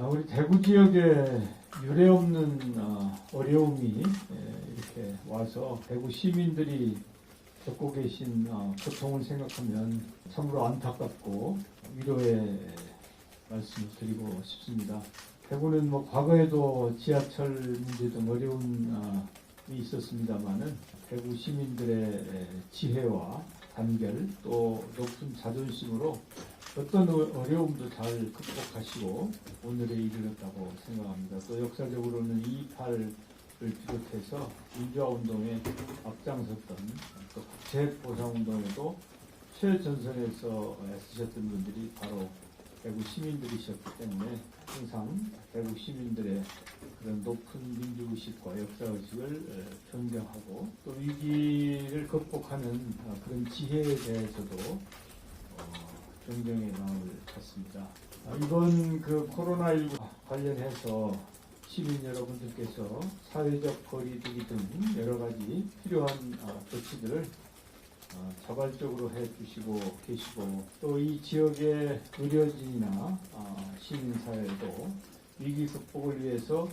우리 대구 지역에 유례없는 어려움이 이렇게 와서 대구 시민들이 겪고 계신 고통을 생각하면 참으로 안타깝고 위로의 말씀을 드리고 싶습니다. 대구는 과거에도 지하철 문제 등 어려움이 있었습니다만은 대구 시민들의 지혜와 단결 또 높은 자존심으로 어떤 어려움도 잘 극복하시고 오늘에 이르렀다고 생각합니다. 또 역사적으로는 2.28을 비롯해서 민주화 운동에 앞장섰던 또 국채보상 운동에도 최전선에서 애쓰셨던 분들이 바로 대구 시민들이셨기 때문에 항상 대구 시민들의 그런 높은 민주의식과 역사의식을 존경하고 또 위기를 극복하는 그런 지혜에 대해서도 존경의 마음을 갖습니다. 이번 코로나19 관련해서 시민 여러분들께서 사회적 거리두기 등 여러 가지 필요한 조치들을 자발적으로 해주시고 계시고 또 이 지역의 의료진이나 시민사회도 위기 극복을 위해서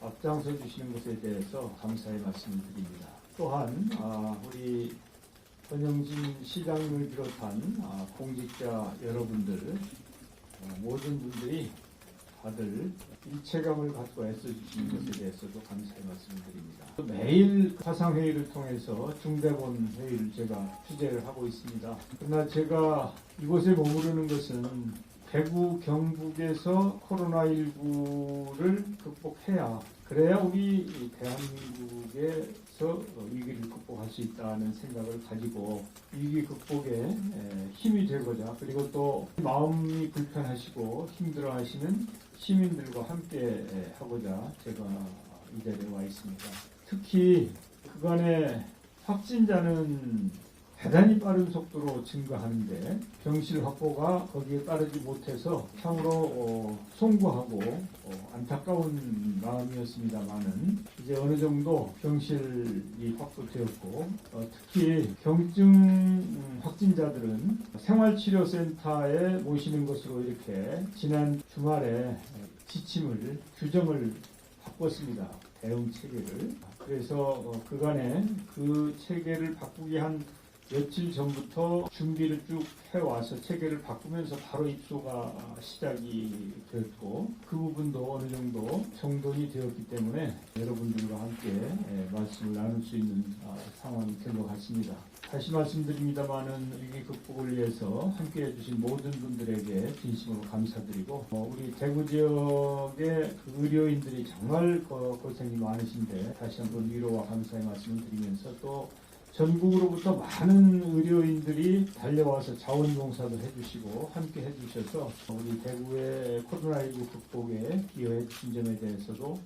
앞장서 주시는 것에 대해서 감사의 말씀을 드립니다. 또한 우리 권영진 시장님을 비롯한 공직자 여러분들 모든 분들이 다들 일체감을 갖고 애써주시는 것에 대해서도 감사의 말씀을 드립니다. 매일 화상회의를 통해서 중대본 회의를 제가 주재를 하고 있습니다. 그러나 제가 이곳에 머무르는 것은 대구 경북에서 코로나19를 극복해야 그래야 우리 대한민국에서 위기를 극복할 수 있다는 생각을 가지고 위기 극복에 힘이 되고자 그리고 또 마음이 불편하시고 힘들어하시는 시민들과 함께 하고자 제가 이 자리에 와 있습니다. 특히 그간의 확진자는 대단히 빠른 속도로 증가하는데 병실 확보가 거기에 따르지 못해서 참으로 송구하고 안타까운 마음이었습니다만은 이제 어느 정도 병실이 확보되었고 특히 경증 확진자들은 생활치료센터에 모시는 것으로 이렇게 지난 주말에 지침을 규정을 바꿨습니다. 대응 체계를. 그래서 그간에 그 체계를 바꾸기 한 며칠 전부터 준비를 쭉 해와서 체계를 바꾸면서 바로 입소가 시작이 되었고 그 부분도 어느 정도 정돈이 되었기 때문에 여러분들과 함께 말씀을 나눌 수 있는 상황이 된 것 같습니다. 다시 말씀드립니다마는 위기 극복을 위해서 함께 해주신 모든 분들에게 진심으로 감사드리고 우리 대구 지역의 의료인들이 정말 고생이 많으신데 다시 한번 위로와 감사의 말씀을 드리면서 또 전국으로부터 많은 의료인들이 달려와서 자원봉사도 해주시고 함께 해주셔서 우리 대구의 코로나19 극복에 기여해 주신 점에 대해서도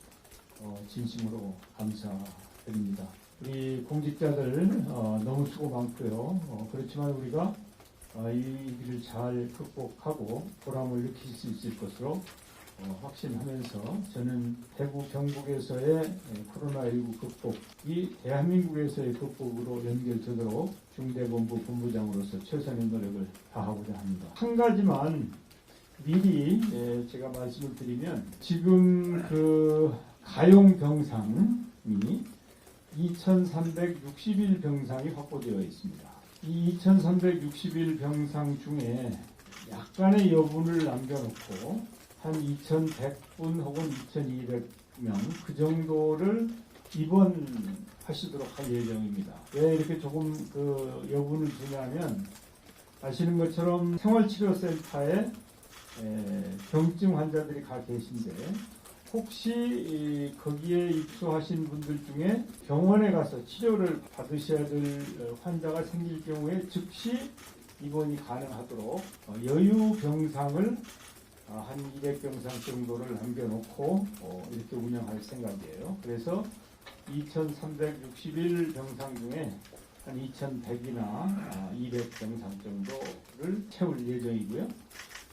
진심으로 감사드립니다. 우리 공직자들 너무 수고 많고요. 그렇지만 우리가 이 위기를 잘 극복하고 보람을 느낄 수 있을 것으로 확신하면서 저는 대구 경북에서의 코로나19 극복이 대한민국에서의 극복으로 연결되도록 중대본부 본부장으로서 최선의 노력을 다하고자 합니다. 한 가지만 미리 제가 말씀을 드리면 지금 가용 병상이 2,360일 병상이 확보되어 있습니다. 이 2,360일 병상 중에 약간의 여분을 남겨놓고 한 2,100분 혹은 2,200명 그 정도를 입원하시도록 할 예정입니다. 왜 이렇게 조금 여분을 두냐면 아시는 것처럼 생활치료센터에 경증 환자들이 가 계신데 혹시 거기에 입소하신 분들 중에 병원에 가서 치료를 받으셔야 될 환자가 생길 경우에 즉시 입원이 가능하도록 여유 병상을 한 200병상 정도를 남겨놓고 이렇게 운영할 생각이에요. 그래서 2,361 병상 중에 한 2,100이나 200병상 정도를 채울 예정이고요.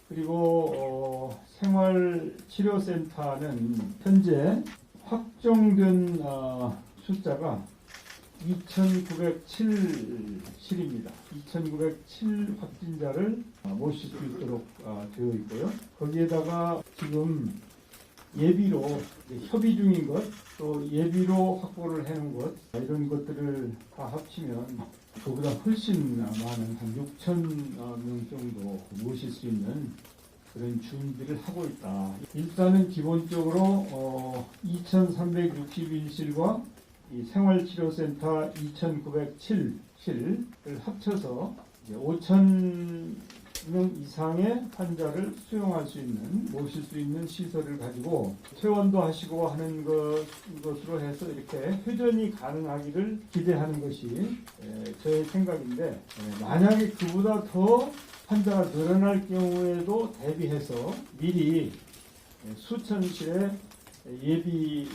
그리고 생활치료센터는 현재 확정된 숫자가 2,907실입니다. 2,907 확진자를 모실 수 있도록 되어 있고요. 거기에다가 지금 예비로 협의 중인 것, 또 예비로 확보를 해놓은 것, 이런 것들을 다 합치면 그보다 훨씬 많은 한 6천 명 정도 모실 수 있는 그런 준비를 하고 있다. 일단은 기본적으로 2,361실과 이 생활치료센터 2,907실을 합쳐서 5천 명 이상의 환자를 수용할 수 있는, 모실 수 있는 시설을 가지고 퇴원도 하시고 하는 것으로 해서 이렇게 회전이 가능하기를 기대하는 것이 저의 생각인데, 만약에 그보다 더 환자가 늘어날 경우에도 대비해서 미리 수천실의 예비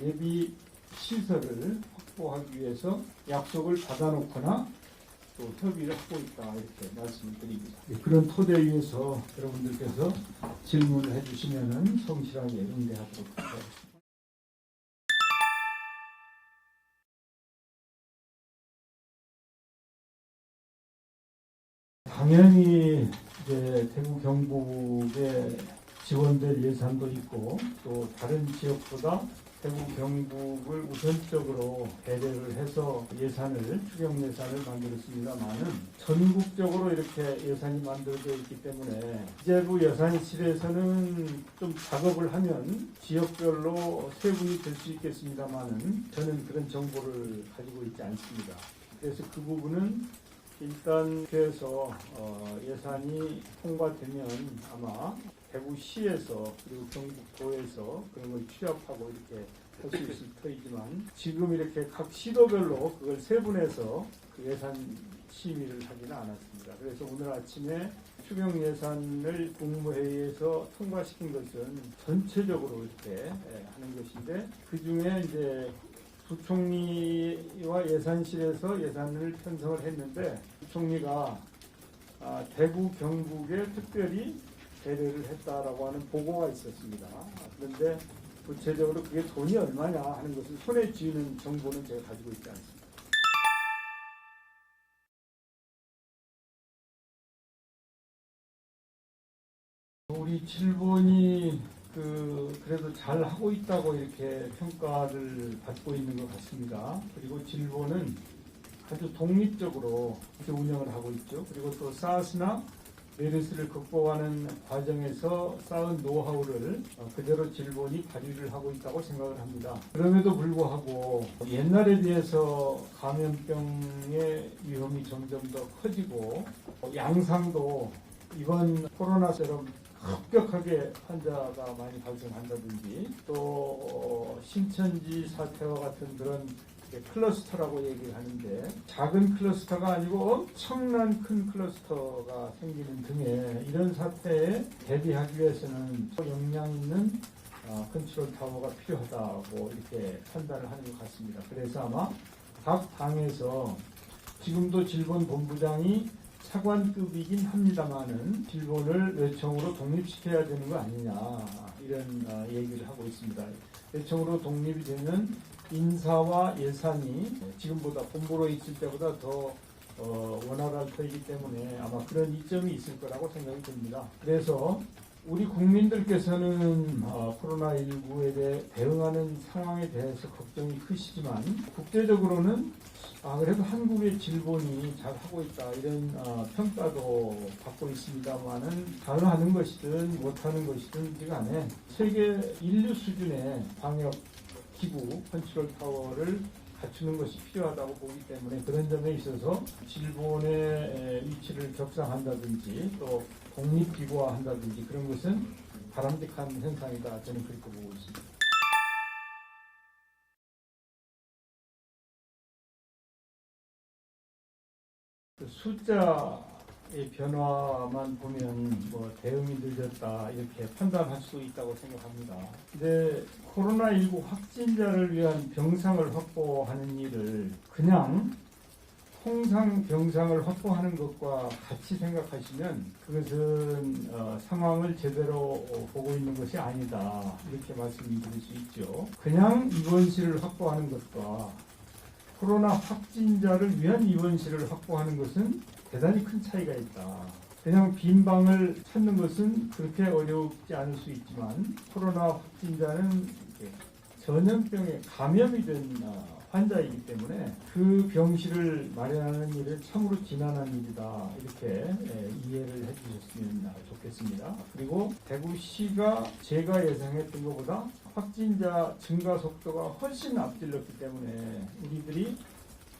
예비 시설을 확보하기 위해서 약속을 받아놓거나 또 협의를 하고 있다, 이렇게 말씀을 드립니다. 그런 토대 위에서 여러분들께서 질문을 해주시면 성실하게 응대하도록 하겠습니다. 당연히 이제 대구 경북에 지원될 예산도 있고, 또 다른 지역보다 대구 경북을 우선적으로 배려를 해서 추경 예산을 만들었습니다만은, 전국적으로 이렇게 예산이 만들어져 있기 때문에 기재부 예산실에서는 좀 작업을 하면 지역별로 세분이 될 수 있겠습니다만은, 저는 그런 정보를 가지고 있지 않습니다. 그래서 그 부분은 일단 그래서 예산이 통과되면 아마 대구시에서 그리고 경북도에서 그런 걸 취합하고 이렇게 할 수 있을 터이지만, 지금 이렇게 각 시도별로 그걸 세분해서 그 예산 심의를 하지는 않았습니다. 그래서 오늘 아침에 추경 예산을 국무회의에서 통과시킨 것은 전체적으로 이렇게 하는 것인데, 그 중에 이제 부총리와 예산실에서 예산을 편성을 했는데, 부총리가 대구 경북에 특별히 배려를 했다라고 하는 보고가 있었습니다. 그런데 구체적으로 그게 돈이 얼마냐 하는 것을 손에 쥐는 정보는 제가 가지고 있지 않습니다. 우리 질본이 그래도 잘 하고 있다고 이렇게 평가를 받고 있는 것 같습니다. 그리고 질본은 아주 독립적으로 운영을 하고 있죠. 그리고 또 사스나 메르스를 극복하는 과정에서 쌓은 노하우를 그대로 질본이 발휘를 하고 있다고 생각을 합니다. 그럼에도 불구하고 옛날에 비해서 감염병의 위험이 점점 더 커지고, 양상도 이번 코로나처럼 급격하게 환자가 많이 발생한다든지, 또 신천지 사태와 같은 그런 클러스터라고 얘기를 하는데, 작은 클러스터가 아니고 엄청난 큰 클러스터가 생기는 등의 이런 사태에 대비하기 위해서는 역량 있는 컨트롤 타워가 필요하다고 이렇게 판단을 하는 것 같습니다. 그래서 아마 각 당에서, 지금도 질본 본부장이 차관급이긴 합니다만은 질본을 외청으로 독립시켜야 되는 거 아니냐, 이런 얘기를 하고 있습니다. 외청으로 독립이 되면 인사와 예산이 지금보다 본부로 있을 때보다 더 원활할 터이기 때문에 아마 그런 이점이 있을 거라고 생각이 듭니다. 그래서 우리 국민들께서는 코로나19에 대해 대응하는 상황에 대해서 걱정이 크시지만, 국제적으로는 그래도 한국의 질본이 잘 하고 있다, 이런 평가도 받고 있습니다만은, 잘하는 것이든 못하는 것이든 간에 세계 인류 수준의 방역 기구 컨트롤 타워를 갖추는 것이 필요하다고 보기 때문에, 그런 점에 있어서 질본의 위치를 격상한다든지 또 독립기구화한다든지 그런 것은 바람직한 현상이다, 저는 그렇게 보고 있습니다. 숫자의 변화만 보면 대응이 늦었다, 이렇게 판단할 수 있다고 생각합니다. 근데 코로나19 확진자를 위한 병상을 확보하는 일을 그냥 통상 병상을 확보하는 것과 같이 생각하시면 그것은 상황을 제대로 보고 있는 것이 아니다, 이렇게 말씀드릴 수 있죠. 그냥 입원실을 확보하는 것과 코로나 확진자를 위한 입원실을 확보하는 것은 대단히 큰 차이가 있다. 그냥 빈 방을 찾는 것은 그렇게 어렵지 않을 수 있지만 코로나 확진자는 전염병에 감염이 된 환자이기 때문에 그 병실을 마련하는 일은 참으로 지난한 일이다. 이렇게 이해를 해주셨으면 좋겠습니다. 그리고 대구시가 제가 예상했던 것보다 확진자 증가 속도가 훨씬 앞질렀기 때문에 우리들이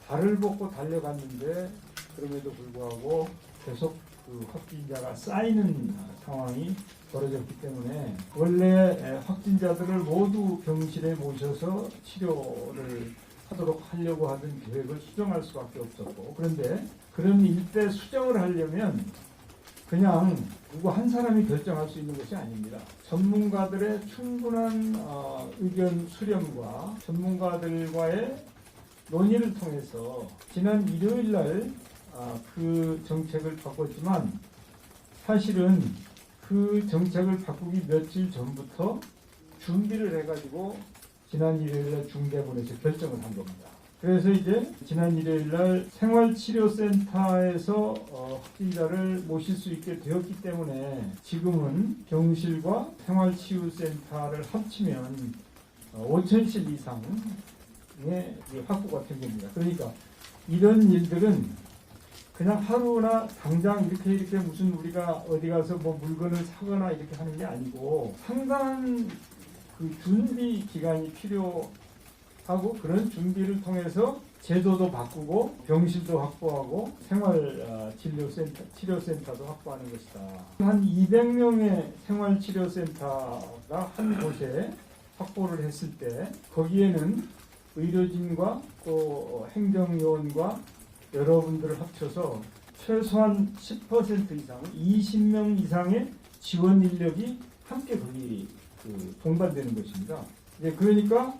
발을 벗고 달려갔는데 그럼에도 불구하고 계속 그 확진자가 쌓이는 상황이 벌어졌기 때문에 원래 확진자들을 모두 병실에 모셔서 치료를 하도록 하려고 하던 계획을 수정할 수밖에 없었고, 그런데 그런 일대 수정을 하려면 그냥 누구 한 사람이 결정할 수 있는 것이 아닙니다. 전문가들의 충분한 의견 수렴과 전문가들과의 논의를 통해서 지난 일요일 날 그 정책을 바꿨지만 사실은 그 정책을 바꾸기 며칠 전부터 준비를 해가지고 지난 일요일 날 중대본에서 결정을 한 겁니다. 그래서 이제 지난 일요일 날 생활치료센터에서 확진자를 모실 수 있게 되었기 때문에 지금은 병실과 생활치유센터를 합치면 5,000실 이상의 확보가 된 겁니다. 그러니까 이런 일들은 그냥 하루나 당장 이렇게 무슨 우리가 어디 가서 뭐 물건을 사거나 이렇게 하는 게 아니고 상당한 그 준비 기간이 필요하고 그런 준비를 통해서 제도도 바꾸고 병실도 확보하고 치료센터도 확보하는 것이다. 한 200명의 생활치료센터가 한 곳에 확보를 했을 때 거기에는 의료진과 또 행정요원과 여러분들을 합쳐서 최소한 10% 이상, 20명 이상의 지원 인력이 함께 거기 동반되는 것입니다. 그러니까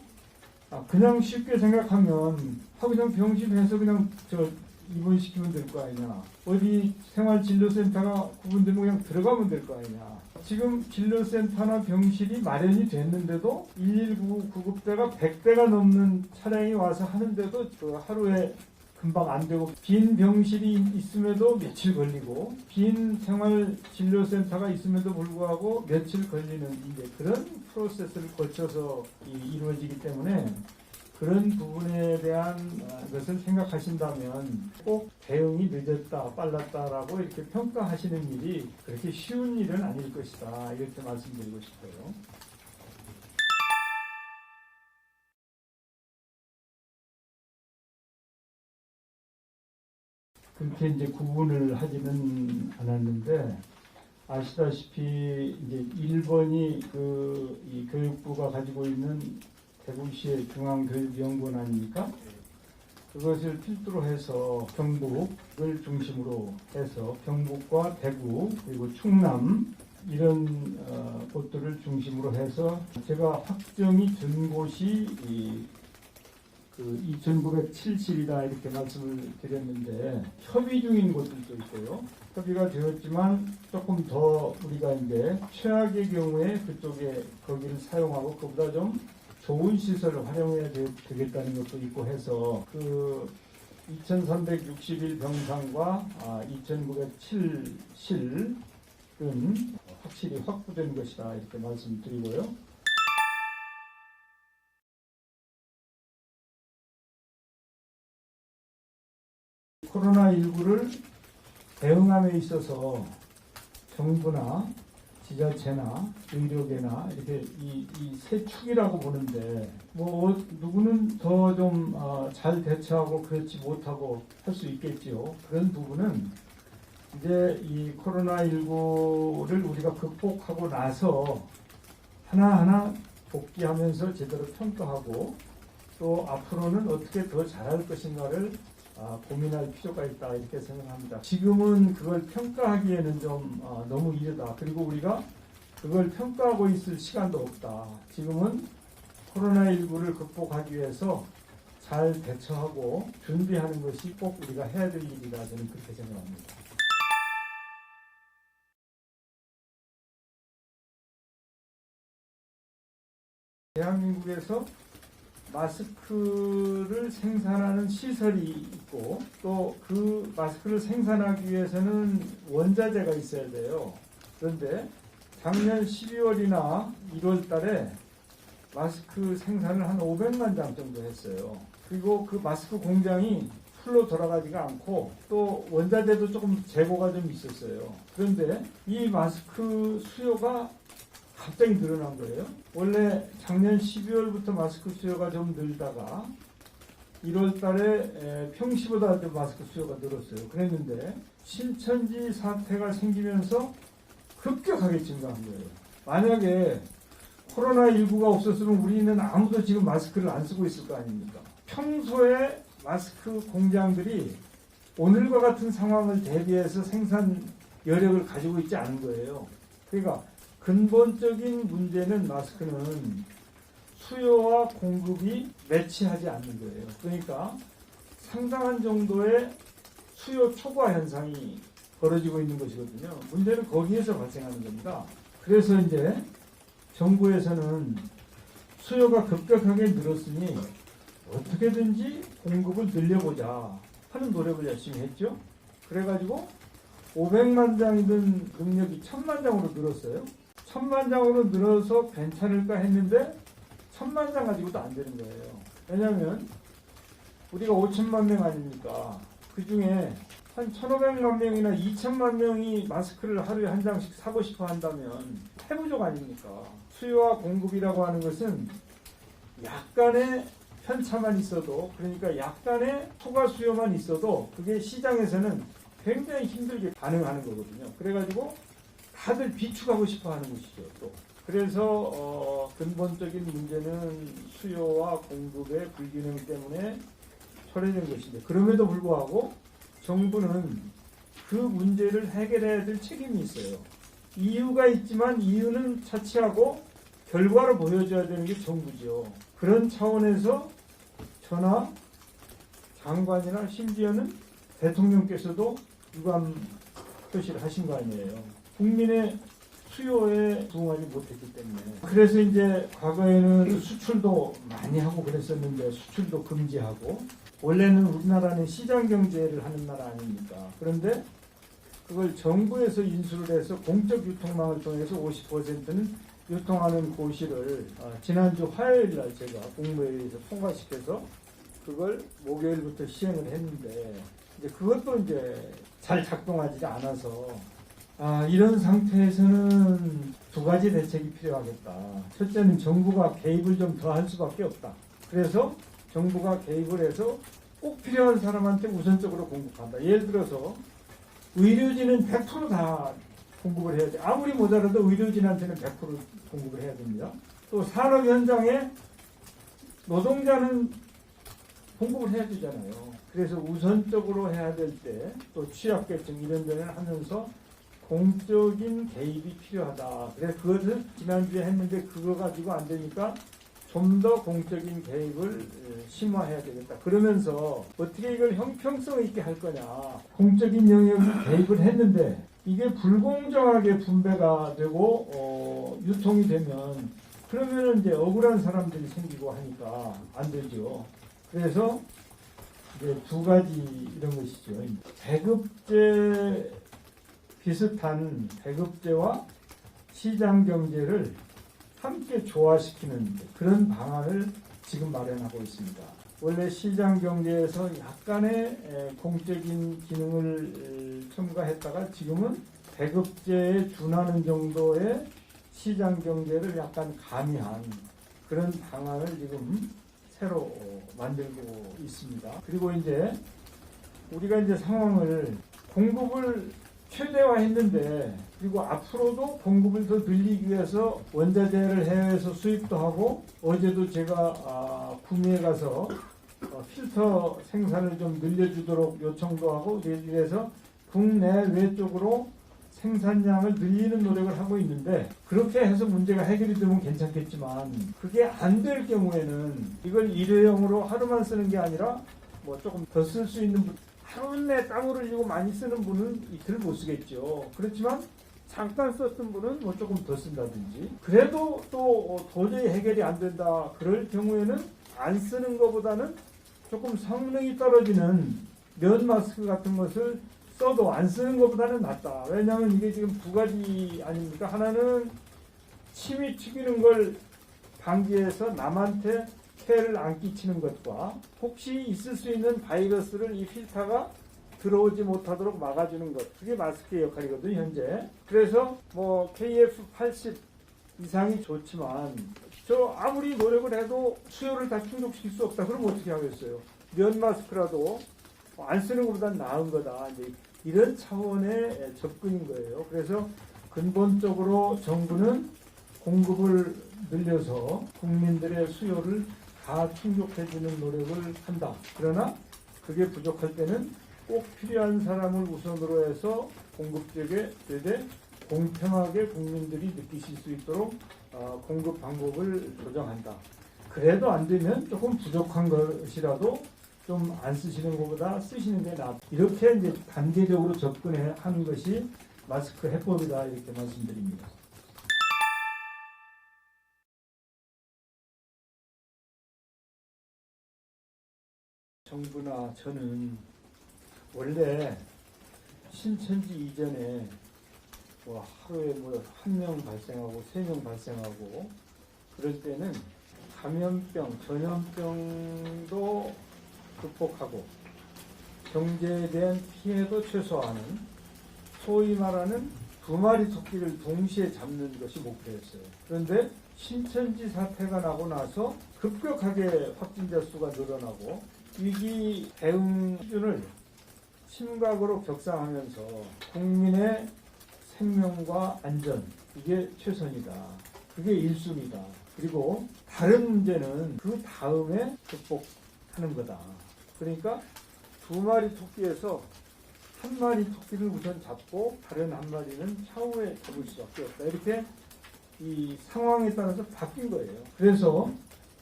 그냥 쉽게 생각하면 그냥 병실에서 그냥 입원시키면 될 거 아니냐. 어디 생활진료센터가 구분되면 그냥 들어가면 될 거 아니냐. 지금 진료센터나 병실이 마련이 됐는데도 119 구급대가 100대가 넘는 차량이 와서 하는데도 하루에 금방 안 되고 빈 병실이 있음에도 며칠 걸리고 빈 생활진료센터가 있음에도 불구하고 며칠 걸리는 이제 그런 프로세스를 거쳐서 이루어지기 때문에 그런 부분에 대한 것을 생각하신다면 꼭 대응이 늦었다, 빨랐다라고 이렇게 평가하시는 일이 그렇게 쉬운 일은 아닐 것이다. 이렇게 말씀드리고 싶어요. 그렇게 이제 구분을 하지는 않았는데 아시다시피 이제 1번이 이 교육부가 가지고 있는 대구시의 중앙교육연구원 아닙니까? 그것을 필두로 해서 경북을 중심으로 해서 경북과 대구 그리고 충남 이런 곳들을 중심으로 해서 제가 확정이 된 곳이 2,970이다 이렇게 말씀을 드렸는데 협의 중인 곳들도 있고요. 협의가 되었지만 조금 더 우리가 이제 최악의 경우에 그쪽에 거기를 사용하고 그보다 좀 좋은 시설을 활용해야 되겠다는 것도 있고 해서 2,361 병상과 2,907실은 확실히 확보된 것이다 이렇게 말씀드리고요. 코로나19를 대응함에 있어서 정부나 지자체나 의료계나 이렇게 이 세 축이라고 보는데 누구는 더 좀 잘 대처하고 그렇지 못하고 할 수 있겠지요. 그런 부분은 이제 이 코로나19를 우리가 극복하고 나서 하나하나 복귀하면서 제대로 평가하고 또 앞으로는 어떻게 더 잘할 것인가를 고민할 필요가 있다 이렇게 생각합니다. 지금은 그걸 평가하기에는 좀 너무 이르다. 그리고 우리가 그걸 평가하고 있을 시간도 없다. 지금은 코로나19를 극복하기 위해서 잘 대처하고 준비하는 것이 꼭 우리가 해야 될 일이다. 저는 그렇게 생각합니다. 대한민국에서 마스크를 생산하는 시설이 있고 또 그 마스크를 생산하기 위해서는 원자재가 있어야 돼요. 그런데 작년 12월이나 1월 달에 마스크 생산을 한 500만 장 정도 했어요. 그리고 그 마스크 공장이 풀로 돌아가지가 않고 또 원자재도 조금 재고가 좀 있었어요. 그런데 이 마스크 수요가 갑자기 늘어난 거예요. 원래 작년 12월부터 마스크 수요가 좀 늘다가 1월 달에 평시보다 좀 마스크 수요가 늘었어요. 그랬는데 신천지 사태가 생기면서 급격하게 증가한 거예요. 만약에 코로나19가 없었으면 우리는 아무도 지금 마스크를 안 쓰고 있을 거 아닙니까? 평소에 마스크 공장들이 오늘과 같은 상황을 대비해서 생산 여력을 가지고 있지 않은 거예요. 그러니까 근본적인 문제는 마스크는 수요와 공급이 매치하지 않는 거예요. 그러니까 상당한 정도의 수요 초과 현상이 벌어지고 있는 것이거든요. 문제는 거기에서 발생하는 겁니다. 그래서 이제 정부에서는 수요가 급격하게 늘었으니 어떻게든지 공급을 늘려보자 하는 노력을 열심히 했죠. 그래가지고 500만 장이던 능력이 1000만 장으로 늘었어요. 1000만 장으로 늘어서 괜찮을까 했는데 1000만 장 가지고도 안 되는 거예요. 왜냐하면 우리가 5천만 명 아닙니까? 그 중에 한 1500만 명이나 2000만 명이 마스크를 하루에 한 장씩 사고 싶어 한다면 패부족 아닙니까? 수요와 공급이라고 하는 것은 약간의 편차만 있어도, 그러니까 약간의 초과 수요만 있어도 그게 시장에서는 굉장히 힘들게 반응하는 거거든요. 그래가지고 다들 비축하고 싶어 하는 것이죠. 또 그래서 근본적인 문제는 수요와 공급의 불균형 때문에 초래된 것인데, 그럼에도 불구하고 정부는 그 문제를 해결해야 될 책임이 있어요. 이유가 있지만 이유는 차치하고 결과로 보여줘야 되는 게 정부죠. 그런 차원에서 전하 장관이나 심지어는 대통령께서도 유감 표시를 하신 거 아니에요. 국민의 수요에 부응하지 못했기 때문에. 그래서 이제 과거에는 수출도 많이 하고 그랬었는데 수출도 금지하고, 원래는 우리나라는 시장 경제를 하는 나라 아닙니까? 그런데 그걸 정부에서 인수를 해서 공적 유통망을 통해서 50%는 유통하는 고시를 지난주 화요일 날 제가 국무회의에서 통과시켜서 그걸 목요일부터 시행을 했는데, 이제 그것도 이제 잘 작동하지 않아서 이런 상태에서는 두 가지 대책이 필요하겠다. 첫째는 정부가 개입을 좀 더 할 수밖에 없다. 그래서 정부가 개입을 해서 꼭 필요한 사람한테 우선적으로 공급한다. 예를 들어서 의료진은 100% 다 공급을 해야 돼. 아무리 모자라도 의료진한테는 100% 공급을 해야 됩니다. 또 산업 현장에 노동자는 공급을 해야 되잖아요. 그래서 우선적으로 해야 될 때 또 취약계층 이런 데는 하면서 공적인 개입이 필요하다. 그래서 그것을 지난주에 했는데 그거 가지고 안 되니까 좀 더 공적인 개입을 심화해야 되겠다. 그러면서 어떻게 이걸 형평성 있게 할 거냐. 공적인 영역을 개입을 했는데 이게 불공정하게 분배가 되고 유통이 되면 그러면은 이제 억울한 사람들이 생기고 하니까 안 되죠. 그래서 이제 두 가지 이런 것이죠. 배급제 비슷한 배급제와 시장 경제를 함께 조화시키는 그런 방안을 지금 마련하고 있습니다. 원래 시장 경제에서 약간의 공적인 기능을 첨가했다가 지금은 배급제에 준하는 정도의 시장 경제를 약간 가미한 그런 방안을 지금 새로 만들고 있습니다. 그리고 이제 우리가 이제 상황을 공급을 최대화했는데, 그리고 앞으로도 공급을 더 늘리기 위해서 원자재를 해외에서 수입도 하고, 어제도 제가 구미에 가서 필터 생산을 좀 늘려주도록 요청도 하고, 이래서 국내외 쪽으로 생산량을 늘리는 노력을 하고 있는데, 그렇게 해서 문제가 해결이 되면 괜찮겠지만 그게 안 될 경우에는 이걸 일회용으로 하루만 쓰는 게 아니라 뭐 조금 더 쓸 수 있는 분, 하루 내 땀을 흘리고 많이 쓰는 분은 이틀 못 쓰겠죠. 그렇지만 잠깐 썼던 분은 뭐 조금 더 쓴다든지, 그래도 또 도저히 해결이 안 된다 그럴 경우에는 안 쓰는 것보다는 조금 성능이 떨어지는 면 마스크 같은 것을 써도 안 쓰는 것보다는 낫다. 왜냐하면 이게 지금 두 가지 아닙니까? 하나는 침이 튀기는 걸 방지해서 남한테 해를 안 끼치는 것과 혹시 있을 수 있는 바이러스를 이 필터가 들어오지 못하도록 막아주는 것. 그게 마스크의 역할이거든요, 현재. 그래서 뭐 KF80 이상이 좋지만 저 아무리 노력을 해도 수요를 다 충족시킬 수 없다. 그럼 어떻게 하겠어요? 면 마스크라도 안 쓰는 것보다 나은 거다. 이제 이런 차원의 접근인 거예요. 그래서 근본적으로 정부는 공급을 늘려서 국민들의 수요를 다 충족해주는 노력을 한다. 그러나 그게 부족할 때는 꼭 필요한 사람을 우선으로 해서 공급되게 되되 공평하게 국민들이 느끼실 수 있도록 공급 방법을 조정한다. 그래도 안 되면 조금 부족한 것이라도 좀 안 쓰시는 것보다 쓰시는 게 낫다. 이렇게 이제 단계적으로 접근하는 것이 마스크 해법이다 이렇게 말씀드립니다. 정부나 저는 원래 신천지 이전에 뭐 하루에 뭐 1명 발생하고 3명 발생하고 그럴 때는 감염병, 전염병도 극복하고 경제에 대한 피해도 최소화하는 소위 말하는 두 마리 토끼를 동시에 잡는 것이 목표였어요. 그런데 신천지 사태가 나고 나서 급격하게 확진자 수가 늘어나고 위기 대응 수준을 심각으로 격상하면서 국민의 생명과 안전 이게 최선이다. 그게 1순위다. 그리고 다른 문제는 그 다음에 극복하는 거다. 그러니까 두 마리 토끼에서 한 마리 토끼를 우선 잡고 다른 한 마리는 차후에 잡을 수밖에 없다. 이렇게 이 상황에 따라서 바뀐 거예요. 그래서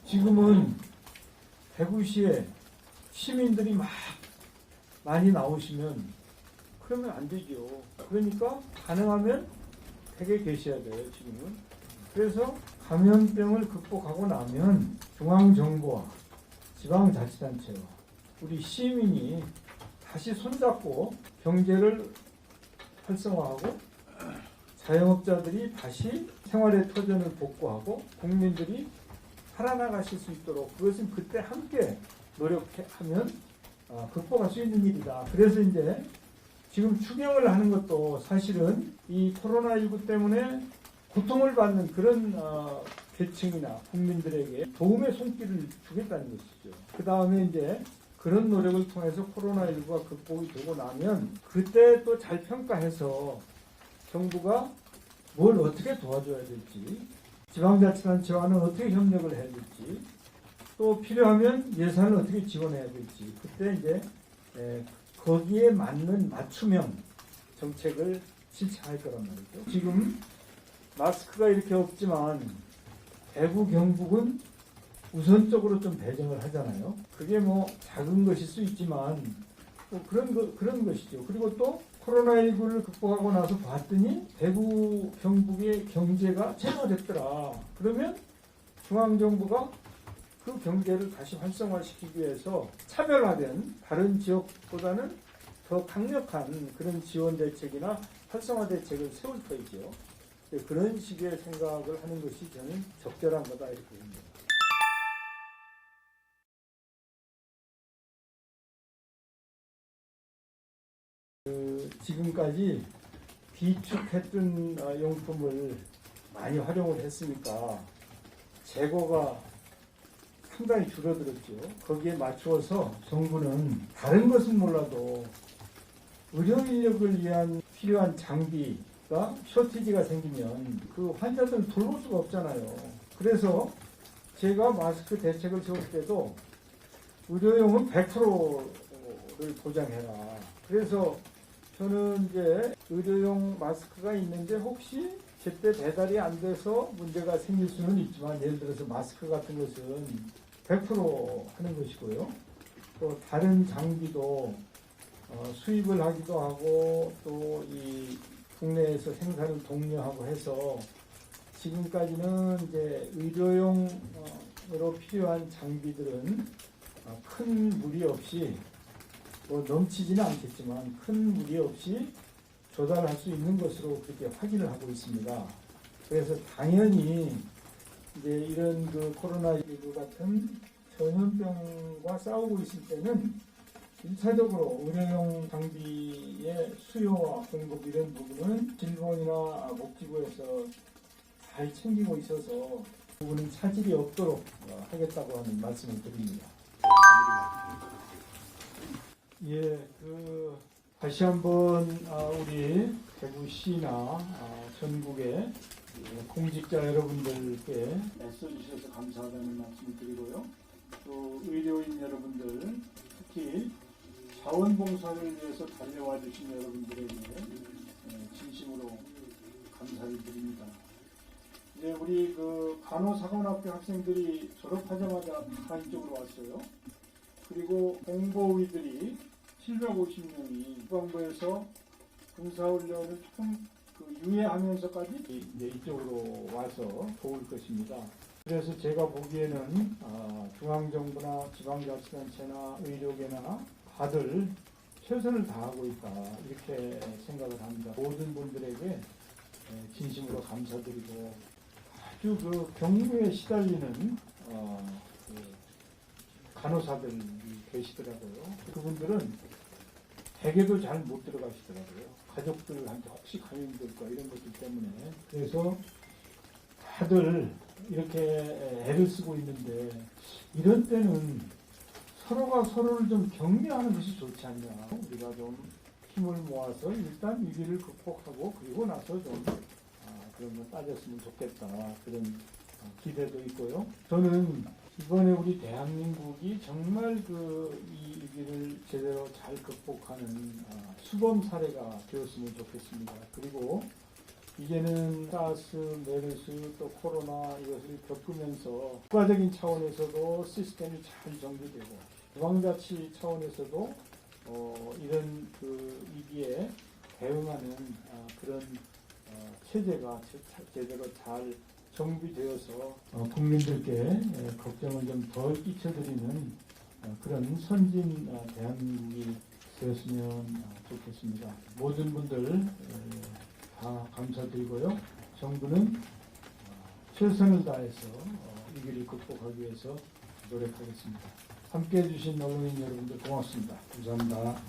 지금은 대구시에 시민들이 많이 나오시면 그러면 안 되죠. 그러니까 가능하면 댁에 계셔야 돼요, 지금은. 그래서 감염병을 극복하고 나면 중앙정부와 지방자치단체와 우리 시민이 다시 손잡고 경제를 활성화하고 자영업자들이 다시 생활의 터전을 복구하고 국민들이 살아나가실 수 있도록 그것은 그때 함께 노력하면 극복할 수 있는 일이다. 그래서 이제 지금 추경을 하는 것도 사실은 이 코로나19 때문에 고통을 받는 그런 계층이나 국민들에게 도움의 손길을 주겠다는 것이죠. 그 다음에 이제 그런 노력을 통해서 코로나19가 극복이 되고 나면 그때 또 잘 평가해서 정부가 뭘 어떻게 도와줘야 될지 지방자치단체와는 어떻게 협력을 해야 될지 또 필요하면 예산을 어떻게 지원해야 될지 그때 이제 거기에 맞는 맞춤형 정책을 실시할 거란 말이죠. 지금 마스크가 이렇게 없지만 대구 경북은 우선적으로 좀 배정을 하잖아요. 그게 뭐 작은 것일 수 있지만 뭐 그런 것이죠. 그리고 또 코로나19를 극복하고 나서 봤더니 대구 경북의 경제가 제로됐더라. 그러면 중앙정부가 그 경제를 다시 활성화시키기 위해서 차별화된 다른 지역보다는 더 강력한 그런 지원 대책이나 활성화 대책을 세울 터이죠. 그런 식의 생각을 하는 것이 저는 적절한 거다 이렇게 봅니다. 지금까지 비축했던 용품을 많이 활용을 했으니까 재고가 상당히 줄어들었죠. 거기에 맞추어서 정부는 다른 것은 몰라도 의료 인력을 위한 필요한 장비가 쇼티지가 생기면 그 환자들을 돌볼 수가 없잖아요. 그래서 제가 마스크 대책을 세울 때도 의료용은 100%를 보장해라. 그래서 저는 이제 의료용 마스크가 있는데 혹시 제때 배달이 안 돼서 문제가 생길 수는 있지만 예를 들어서 마스크 같은 것은 100% 하는 것이고요. 또 다른 장비도 수입을 하기도 하고 또 이 국내에서 생산을 독려하고 해서 지금까지는 이제 의료용 여러 필요한 장비들은 큰 무리 없이 뭐 넘치지는 않겠지만 큰 무리 없이 조달할 수 있는 것으로 그렇게 확인을 하고 있습니다. 그래서 당연히 이제 이런 그 코로나19 같은 전염병과 싸우고 있을 때는 1차적으로 의료용 장비의 수요와 공급 이런 부분은 질본이나 복지부에서 잘 챙기고 있어서 그 부분은 차질이 없도록 하겠다고 하는 말씀을 드립니다. 예, 다시 한번 우리 대구시나 전국의 공직자 여러분들께 애써주셔서 감사하다는 말씀을 드리고요. 또 의료인 여러분들, 특히 자원봉사를 위해서 달려와 주신 여러분들에게 진심으로 감사를 드립니다. 이제 우리 간호사관학교 학생들이 졸업하자마자 다 이쪽으로 왔어요. 그리고 공보위들이 750명이 국방부에서 군사훈련을 조금 유예하면서까지 이제 이쪽으로 와서 도울 것입니다. 그래서 제가 보기에는 중앙정부나 지방자치단체나 의료계나 다들 최선을 다하고 있다 이렇게 생각을 합니다. 모든 분들에게 진심으로 감사드리고 아주 경무에 시달리는 간호사들이 계시더라고요. 그분들은 댁에도 잘 못 들어가시더라고요. 가족들한테 혹시 감염될까 이런 것들 때문에. 그래서 다들 이렇게 애를 쓰고 있는데 이런 때는 서로가 서로를 좀 격려하는 것이 좋지 않냐. 우리가 좀 힘을 모아서 일단 위기를 극복하고 그리고 나서 좀 그런 거 따졌으면 좋겠다. 그런 기대도 있고요. 저는 이번에 우리 대한민국이 정말 이 위기를 제대로 잘 극복하는 수범 사례가 되었으면 좋겠습니다. 그리고 이제는 사스, 메르스, 또 코로나 이것을 겪으면서 국가적인 차원에서도 시스템이 잘 정비되고 지방자치 차원에서도 이런 위기에 대응하는 그런 체제가 제대로 잘 정비되어서 국민들께 걱정을 좀 덜 끼쳐드리는 그런 선진 대한민국이 되었으면 좋겠습니다. 모든 분들 다 감사드리고요. 정부는 최선을 다해서 위기를 극복하기 위해서 노력하겠습니다. 함께해 주신 언론인 여러분들 고맙습니다. 감사합니다.